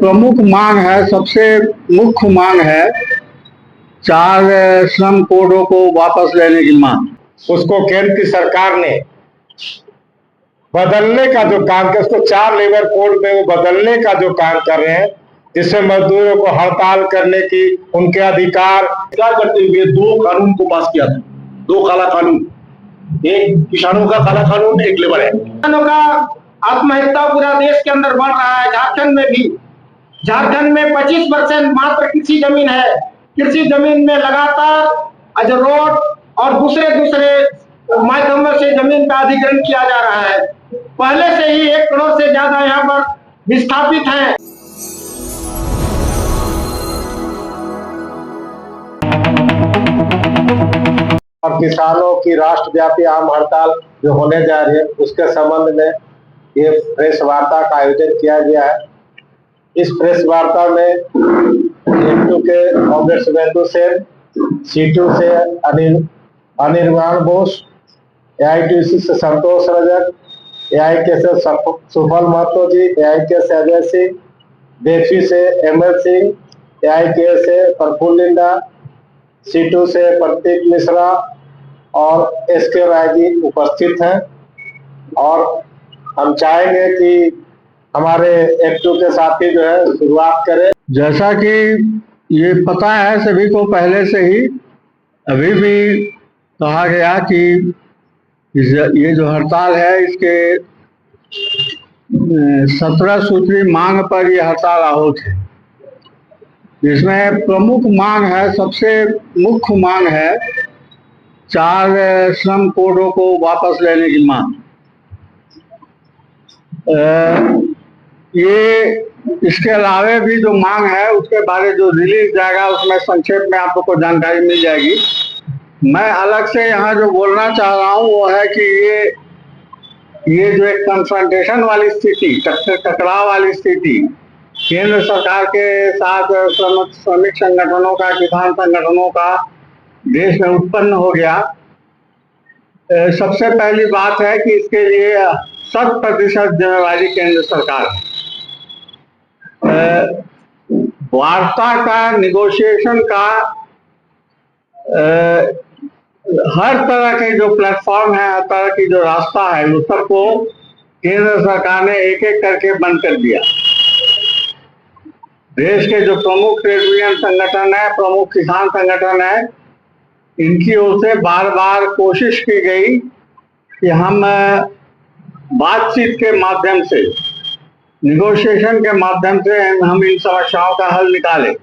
प्रमुख मांग है, सबसे मुख्य मांग है 4 श्रम कोडों को वापस लेने की मांग। उसको केंद्र की सरकार ने बदलने का जो काम किया, उसको 4 लेबर कोड में वो बदलने का जो काम कर रहे हैं, जिससे मजदूरों को हड़ताल करने की उनके अधिकार करते हुए 2 कानून को पास किया था, 2 काला कानून, एक किसानों का काला कानून, एक लेबर है। किसानों का आत्महत्या पूरा देश के अंदर बढ़ रहा है। झारखंड में भी, झारखंड में 25% मात्र कृषि जमीन है। कृषि जमीन में लगातार रोड और दूसरे माध्यमों से जमीन का अधिग्रहण किया जा रहा है। पहले से ही 1 करोड़ से ज्यादा यहाँ पर विस्थापित हैं। और किसानों की राष्ट्रव्यापी आम हड़ताल जो होने जा रही है, उसके संबंध में ये प्रेस वार्ता का आयोजन किया गया है। इस प्रेस वार्ता में एक2 के कॉमरेड शुभेंदु सेन, C2 से अनिर्बाण बोस, AITUC से संतोष रजक, AIK से सुफल महतो जी, AIK से अजय सिंह, देखी से ML सिंह, AIK से प्रफुल्ल लिंडा, C2 से प्रतीक मिश्रा और SK राय जी उपस्थित हैं। और हम चाहेंगे कि हमारे एक2 के साथी जो है शुरुआत करें। जैसा कि ये पता है सभी को पहले से ही, अभी भी कहा गया कि ये जो हड़ताल है, इसके 17 सूत्री मांग पर ये हड़ताल आहूत है। इसमें प्रमुख मांग है, सबसे मुख्य मांग है 4 श्रम कोडों को वापस लेने की मांग। ये इसके अलावे भी जो मांग है उसके बारे जो रिलीज जाएगा उसमें संक्षेप में आप लोग को जानकारी मिल जाएगी। मैं अलग से यहाँ जो बोलना चाह रहा हूँ वो है कि ये जो एक कन्फ्रंटेशन वाली स्थिति, टकराव वाली स्थिति केंद्र सरकार के साथ श्रमिक संगठनों का, किसान संगठनों का देश में उत्पन्न हो गया। सबसे पहली बात है कि इसके लिए 100% जिम्मेवारी केंद्र सरकार है। वार्ता का, निगोशिएशन का, हर तरह के जो प्लेटफॉर्म है, हर तरह की जो रास्ता है, उस सबको केंद्र सरकार ने एक एक करके बंद कर दिया। देश के जो प्रमुख ट्रेड यूनियन संगठन है, प्रमुख किसान संगठन है, इनकी ओर से बार बार कोशिश की गई कि हम बातचीत के माध्यम से, निगोशिएशन के माध्यम से हम इन समस्याओं का हल निकालें।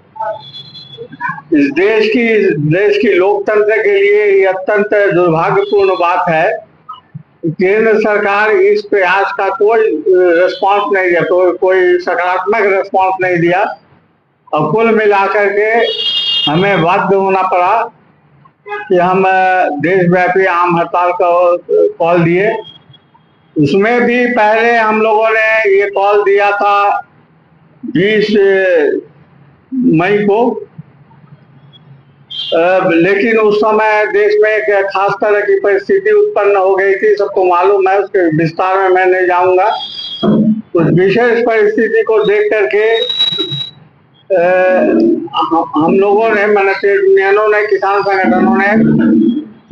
इस देश की लोकतंत्र के लिए ये अत्यंत दुर्भाग्यपूर्ण बात है। केंद्र सरकार इस प्रयास का कोई रिस्पांस नहीं दिया, कोई सकारात्मक रिस्पांस नहीं दिया और कुल मिलाकर के हमें बाध्य होना पड़ा कि हम देशव्यापी आम हड़ताल का कॉल दिए। उसमें भी पहले हम लोगों ने ये कॉल दिया था 20 मई को, लेकिन उस समय देश में एक खास तरह की परिस्थिति उत्पन्न हो गई थी, सबको मालूम है, उसके विस्तार में मैं नहीं जाऊंगा। उस विशेष परिस्थिति को देख करके हम लोगों ने, मैंने ट्रेड यूनियनों ने, किसान संगठनों ने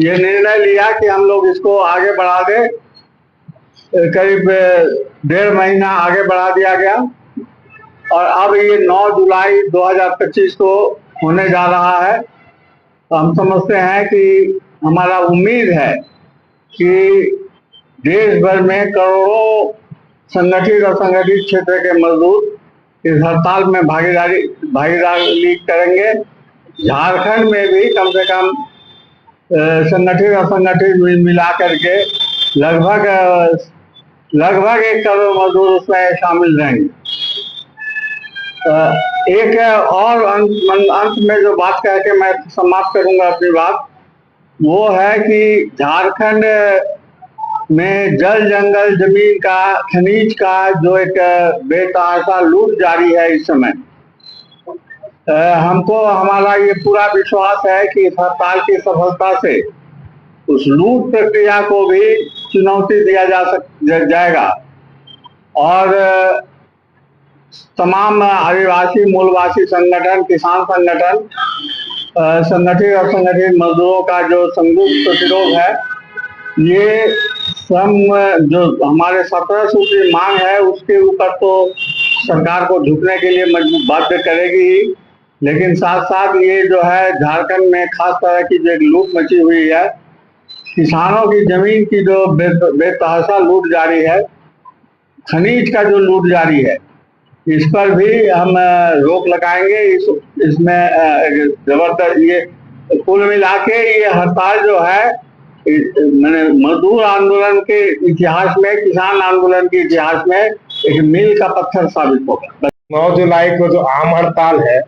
ये निर्णय लिया कि हम लोग इसको आगे बढ़ा दें। करीब 1.5 महीना आगे बढ़ा दिया गया और अब ये 9 जुलाई 2025 को होने जा रहा है। हम समझते हैं कि हमारा उम्मीद है कि देश भर में करोड़ों संगठित और असंगठित क्षेत्र के मजदूर इस हड़ताल में भागीदारी करेंगे। झारखंड में भी कम से कम संगठित और असंगठित मिला करके लगभग 1 करोड़ मजदूर उसमें शामिल रहेंगे। एक और अंत में जो बात कह के मैं समाप्त करूंगा अपनी बात, वो है कि झारखंड में जल जंगल जमीन का, खनिज का जो एक बेतहाशा लूट जारी है इस समय, हमको, हमारा ये पूरा विश्वास है कि इस हड़ताल की सफलता से उस लूट प्रक्रिया को भी चुनौती दिया जाएगा और तमाम आदिवासी मूलवासी संगठन, किसान संगठन, संगठित असंगठित मजदूरों का जो संयुक्त प्रतिरोध है, ये श्रम जो हमारे 17 सूत्री मांग है उसके ऊपर तो सरकार को झुकने के लिए मजबूर बाध्य करेगी ही, लेकिन साथ साथ ये जो है झारखंड में खास तरह की जो लूट मची हुई है, किसानों की जमीन की जो बेतहाशा लूट जारी है, खनिज का जो लूट जारी है, इस पर भी हम रोक लगाएंगे। इसमें जबरदस्त ये कुल मिला के ये हड़ताल जो है मैंने मजदूर आंदोलन के इतिहास में, किसान आंदोलन के इतिहास में एक मील का पत्थर साबित होगा। 9 जुलाई को जो आम हड़ताल है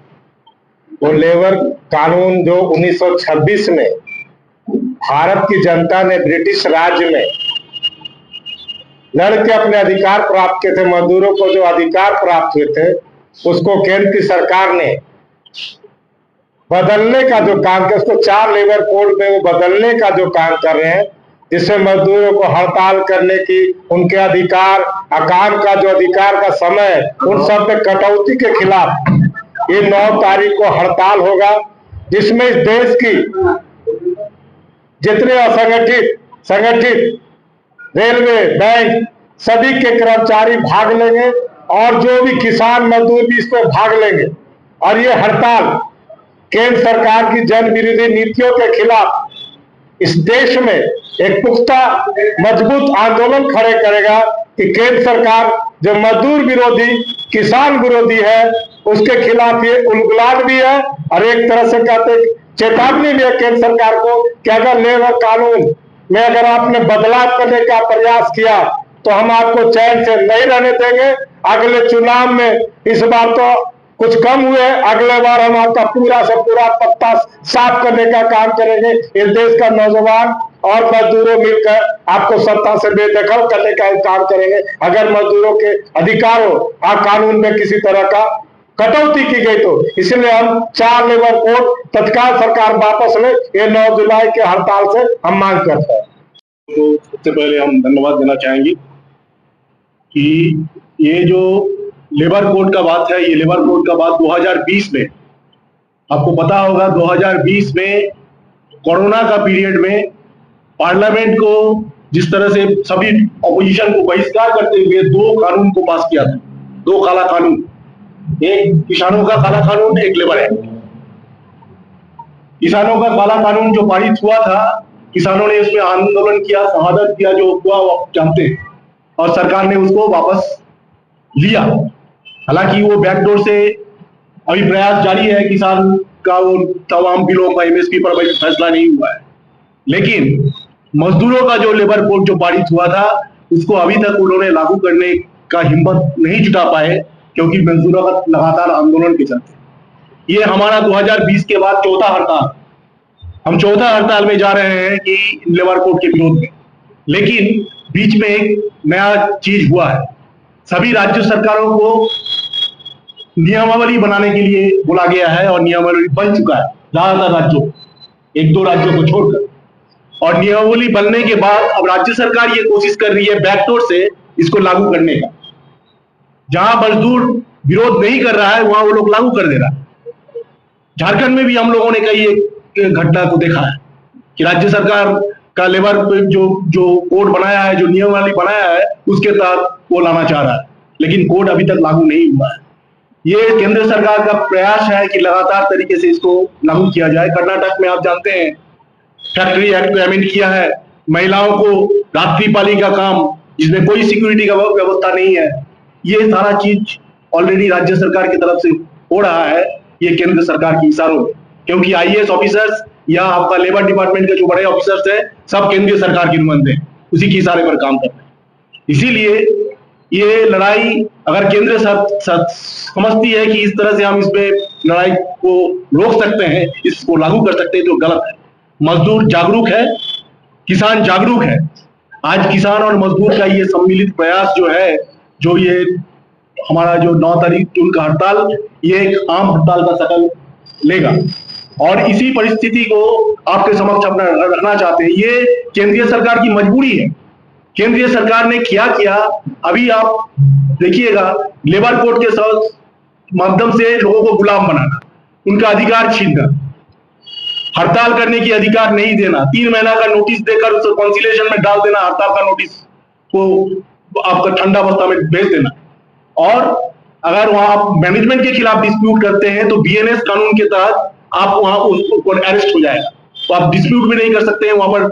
वो लेबर कानून जो 1926 में भारत की जनता ने ब्रिटिश राज्य में लड़के अपने अधिकार प्राप्त किए थे, मजदूरों को जो अधिकार प्राप्त हुए थे उसको केंद्र की सरकार ने बदलने का जो काम किया, उसको 4 लेबर कोड में वो बदलने का जो काम कर रहे हैं, जिससे मजदूरों को हड़ताल करने की, उनके अधिकार, काम का जो अधिकार का समय, उन सब पे कटौती के खिलाफ ये 9 तारीख को हड़ताल होगा, जिसमें इस देश की जितने असंगठित, संगठित, रेलवे, बैंक, सभी के कर्मचारी भाग लेंगे और जो भी किसान मजदूर भी इसमें भाग लेंगे। और ये हड़ताल केंद्र सरकार की जन विरोधी नीतियों के खिलाफ इस देश में एक पुख्ता मजबूत आंदोलन खड़े करेगा कि केंद्र सरकार जो मजदूर विरोधी, किसान विरोधी है, उसके खिलाफ ये उलगुलान भी है और एक तरह से कहते चेतावनी भी है केंद्र सरकार को कि अगर लेबर कानून में अगर आपने बदलाव करने का प्रयास किया तो हम आपको चैन से नहीं रहने देंगे। अगले चुनाव में इस बार तो कुछ कम हुए, अगले बार हम आपका पूरा से पूरा पत्ता साफ करने का काम करेंगे। इस देश का नौजवान और मजदूरों मिलकर आपको सत्ता से बेदखल करने का काम करेंगे अगर मजदूरों के अधिकारों और कानून में किसी तरह का कटौती की गई तो। इसलिए हम 4 लेबर कोड तत्काल सरकार वापस ले, ये 9 जुलाई के हड़ताल से हम मांग करते हैं। तो सबसे पहले हम धन्यवाद देना चाहेंगे कि ये जो लेबर कोड का बात है, ये लेबर कोड का बात 2020 में, आपको पता होगा 2020 में कोरोना का पीरियड में पार्लियामेंट को जिस तरह से सभी ऑपोजिशन को बहिष्कार करते हुए 2 कानून को पास किया था, 2 काला कानून, एक किसानों का काला कानून, एक लेबर एक्ट। किसानों का काला कानून जो पारित हुआ था, किसानों ने इसमें आंदोलन किया, शहादत किया, जो हुआ वो जानते हैं, और सरकार ने उसको वापस लिया। हालांकि वो बैकडोर से अभी प्रयास जारी है, किसान का वो तमाम बिलों का एमएसपी पर अभी फैसला नहीं हुआ है, लेकिन मजदूरों का जो लेबर कोड जो पारित हुआ था उसको अभी तक उन्होंने लागू करने का हिम्मत नहीं जुटा पाए, क्योंकि मजदूरों का लगातार आंदोलन के चलते। ये हमारा 2020 के बाद 4था हड़ताल, हम 4था हड़ताल में जा रहे हैं कि लेबर कोड के विरोध में। लेकिन बीच में एक नया चीज हुआ है, सभी राज्य सरकारों को नियमावली बनाने के लिए बोला गया है और नियमावली बन चुका है ज्यादातर राज्यों, 1-2 राज्यों को छोड़कर। और नियमावली बनने के बाद अब राज्य सरकार ये कोशिश कर रही है बैकडोर से इसको लागू करने का। जहां मजदूर विरोध नहीं कर रहा है वहां वो लोग लागू कर दे रहा है। झारखंड में भी हम लोगों ने कई एक घटना को देखा है कि राज्य सरकार का लेबर जो कोड बनाया है, जो नियमावली बनाया है, उसके तहत वो लाना चाह रहा है, लेकिन कोड अभी तक लागू नहीं हुआ है। ये केंद्र सरकार का प्रयास है कि लगातार तरीके से इसको लागू किया जाए। कर्नाटक में आप जानते हैं फैक्ट्री एक्ट को अमेंड किया है, महिलाओं को रात्रिपाली का काम जिसमें कोई सिक्योरिटी का व्यवस्था नहीं है, ये सारा चीज ऑलरेडी राज्य सरकार की तरफ से हो रहा है, ये केंद्र सरकार के इशारों में, क्योंकि आईएएस ऑफिसर्स या आपका लेबर डिपार्टमेंट के जो बड़े ऑफिसर्स हैं सब केंद्रीय सरकार के नुमाइंदे हैं, उसी के इशारे पर काम करते हैं। इसीलिए ये लड़ाई अगर केंद्र समझती है कि इस तरह से हम इसमें लड़ाई को रोक सकते हैं, इसको लागू कर सकते हैं, तो गलत है। मजदूर जागरूक है, किसान जागरूक है। आज किसान और मजदूर का ये सम्मिलित प्रयास जो है, जो ये हमारा जो 9 तारीख जून का हड़ताल, ये एक आम हड़ताल का शक्ल लेगा। और इसी परिस्थिति को आपके समक्ष अपना रखना चाहते हैं। ये केंद्रीय सरकार की मजबूरी है केंद्रीय सरकार ने क्या किया अभी आप देखिएगा। लेबर कोड के माध्यम से लोगों को गुलाम बनाना, उनका अधिकार छीनना, हड़ताल करने की अधिकार नहीं देना, 3 महीना का नोटिस देकर उसे कॉन्सिलेशन में डाल देना, हड़ताल का नोटिस को आपका ठंडा अवस्था में भेज देना। और अगर वहां आप मैनेजमेंट के खिलाफ डिस्प्यूट करते हैं तो बीएनएस कानून के तहत आप वहां उसको अरेस्ट हो जाएगा, तो आप डिस्प्यूट भी नहीं कर सकते हैं, वहां पर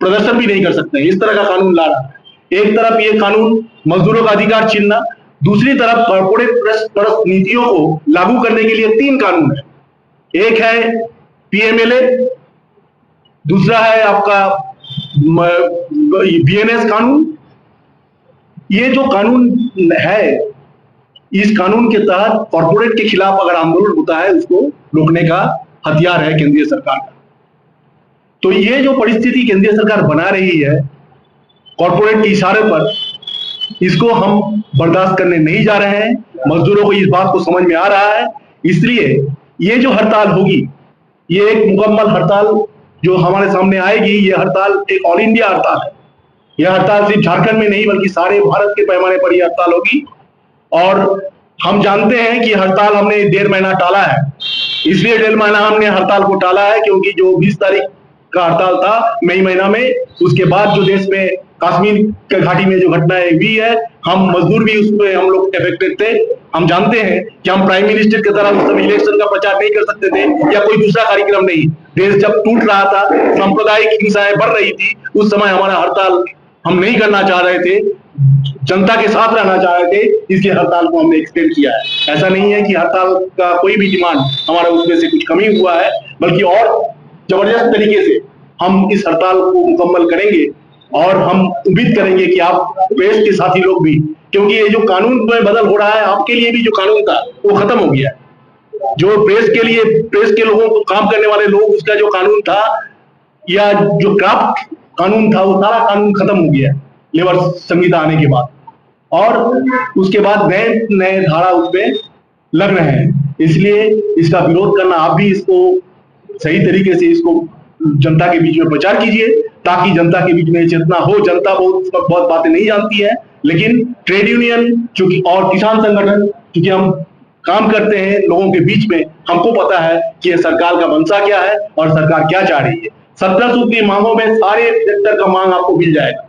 प्रदर्शन भी नहीं कर सकते हैं। इस तरह का कानून ला रहा है। एक तरफ ये कानून मजदूरों का अधिकार छीनना, दूसरी तरफ कॉर्पोरेट परस्त नीतियों को लागू करने के लिए 3 कानून है। एक है पीएमएलए, दूसरा है आपका बीएनएस कानून। ये जो कानून है, इस कानून के तहत कॉर्पोरेट के खिलाफ अगर आंदोलन होता है उसको रोकने का हथियार है केंद्रीय सरकार का। तो ये जो परिस्थिति केंद्रीय सरकार बना रही है कॉर्पोरेट के इशारे पर, इसको हम बर्दाश्त करने नहीं जा रहे हैं। मजदूरों को इस बात को समझ में आ रहा है, इसलिए ये जो हड़ताल होगी, ये एक मुकम्मल हड़ताल जो हमारे सामने आएगी, ये हड़ताल एक ऑल इंडिया हड़ताल है। यह हड़ताल सिर्फ झारखंड में नहीं बल्कि सारे भारत के पैमाने पर यह हड़ताल होगी। और हम जानते हैं कि हड़ताल हमने 1.5 महीना टाला है, इसलिए 1.5 महीना हमने हड़ताल को टाला है क्योंकि जो 20 तारीख का हड़ताल था मई महीना में, उसके बाद जो देश में कश्मीर के घाटी में जो घटनाएं हुई है, हम मजदूर भी उसमें हम लोग अफेक्टेड थे। हम जानते हैं कि हम प्राइम मिनिस्टर की तरह उस समय इलेक्शन का प्रचार नहीं कर सकते थे या कोई दूसरा कार्यक्रम नहीं। देश जब टूट रहा था, सांप्रदायिक हिंसाएं बढ़ रही थी, उस समय हमारा हड़ताल हम नहीं करना चाह रहे थे, जनता के साथ रहना चाह रहे थे, इसलिए हड़ताल को हमने एक्सटेंड किया है। ऐसा नहीं है कि हड़ताल का कोई भी डिमांड हमारा उसमें से कुछ कमी हुआ है, बल्कि और जबरदस्त तरीके से हम इस हड़ताल को मुकम्मल करेंगे। और हम उम्मीद करेंगे कि आप प्रेस के साथी लोग भी, क्योंकि ये जो कानून में बदल हो रहा है, आपके लिए भी जो कानून था वो खत्म हो गया है। जो प्रेस के लिए, प्रेस के लोगों को काम करने वाले लोग, उसका जो कानून था या जो ड्राफ्ट कानून था, वो सारा कानून खत्म हो गया है लेबर संहिता आने के बाद। और उसके बाद नए धारा उसमें लग रहे हैं, इसलिए इसका विरोध करना, आप भी इसको सही तरीके से इसको जनता के बीच में प्रचार कीजिए ताकि जनता के बीच में चेतना हो। जनता बहुत बातें नहीं जानती है, लेकिन ट्रेड यूनियन चूंकि और किसान संगठन चूंकि हम काम करते हैं लोगों के बीच में, हमको पता है कि ये सरकार का मंशा क्या है और सरकार क्या चाह रही है। 17 सूत्री मांगों में सारे सेक्टर का मांग आपको मिल जाएगा,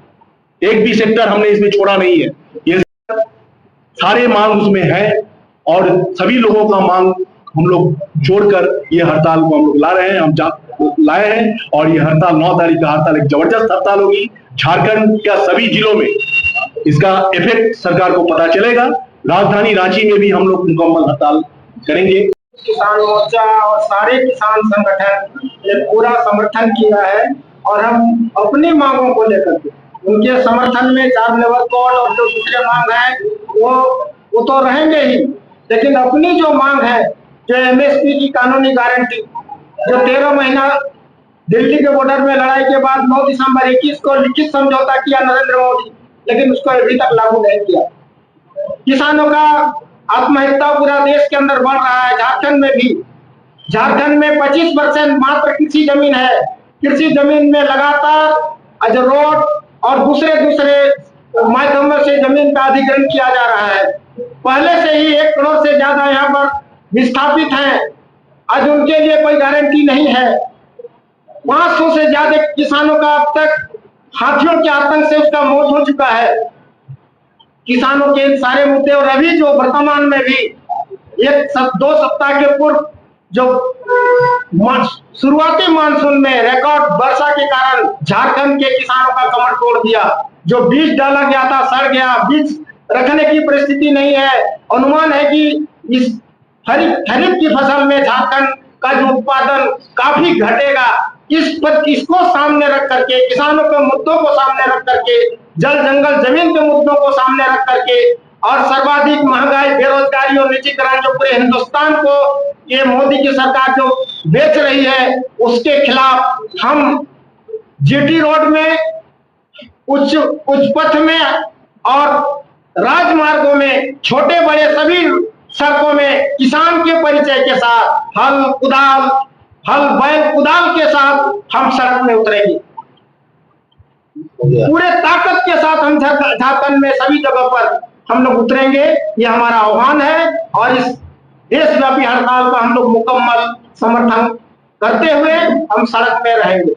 एक भी सेक्टर हमने इसमें छोड़ा नहीं है, ये सारे मांग उसमें है और सभी लोगों का मांग हम लोग जोड़कर ये हड़ताल को हम लोग ला रहे हैं, हम लाए हैं। और ये हड़ताल 9 तारीख का हड़ताल एक जबरदस्त हड़ताल होगी। झारखंड के सभी जिलों में इसका इफेक्ट सरकार को पता चलेगा। राजधानी रांची में भी हम लोग मुकम्मल हड़ताल करेंगे। किसान मोर्चा और सारे किसान संगठन ने पूरा समर्थन किया है और हम अपनी मांगों को लेकर के उनके समर्थन में 4 लेबर कोड और जो दूसरे मांग है वो तो रहेंगे ही, लेकिन अपनी जो मांग है, जो एमएसपी की कानूनी गारंटी, जो 13 महीना दिल्ली के बॉर्डर में लड़ाई के बाद 9 दिसंबर 21 को लिखित समझौता किया नरेंद्र मोदी, लेकिन उसको अभी तक लागू नहीं किया। किसानों का आत्महत्या पूरा देश के अंदर बढ़ रहा है, झारखंड में भी। झारखंड में 25% मात्र कृषि जमीन है। कृषि जमीन में लगातार रोड और दूसरे माध्यमों से जमीन का अधिग्रहण किया जा रहा है। पहले से ही 1 करोड़ से ज्यादा यहाँ पर विस्थापित हैं, आज उनके लिए कोई गारंटी नहीं है। 500 से ज्यादा किसानों का अब तक हाथियों के आतंक से उसका मौत हो चुका है। किसानों के सारे मुद्दे, और अभी जो वर्तमान में भी 2 सप्ताह के पूर्व जो शुरुआती मानसून में रिकॉर्ड वर्षा के कारण झारखंड के किसानों का कमर तोड़ दिया। जो बीज डाला गया था सड़ गया, बीज रखने की परिस्थिति नहीं है। अनुमान है कि इस खरीफ की फसल में झारखंड का जो उत्पादन काफी घटेगा। इसको सामने रख करके, किसानों के मुद्दों को सामने रख करके, जल जंगल जमीन के मुद्दों को सामने रख करके, और सर्वाधिक महंगाई, बेरोजगारी और निजीकरण जो पूरे हिंदुस्तान को ये मोदी की सरकार जो बेच रही है, उसके खिलाफ हम जीटी रोड में, उच्च पथ में और राजमार्गों में, छोटे बड़े सभी सड़कों में किसान के परिचय के साथ हल बैल कुदाल के साथ हम सड़क में उतरेंगे। पूरे ताकत के साथ हम झारखंड में सभी जगह पर हम लोग उतरेंगे, ये हमारा आह्वान है। और इस देशव्यापी हड़ताल का हम लोग मुकम्मल समर्थन करते हुए हम सड़क पे रहेंगे।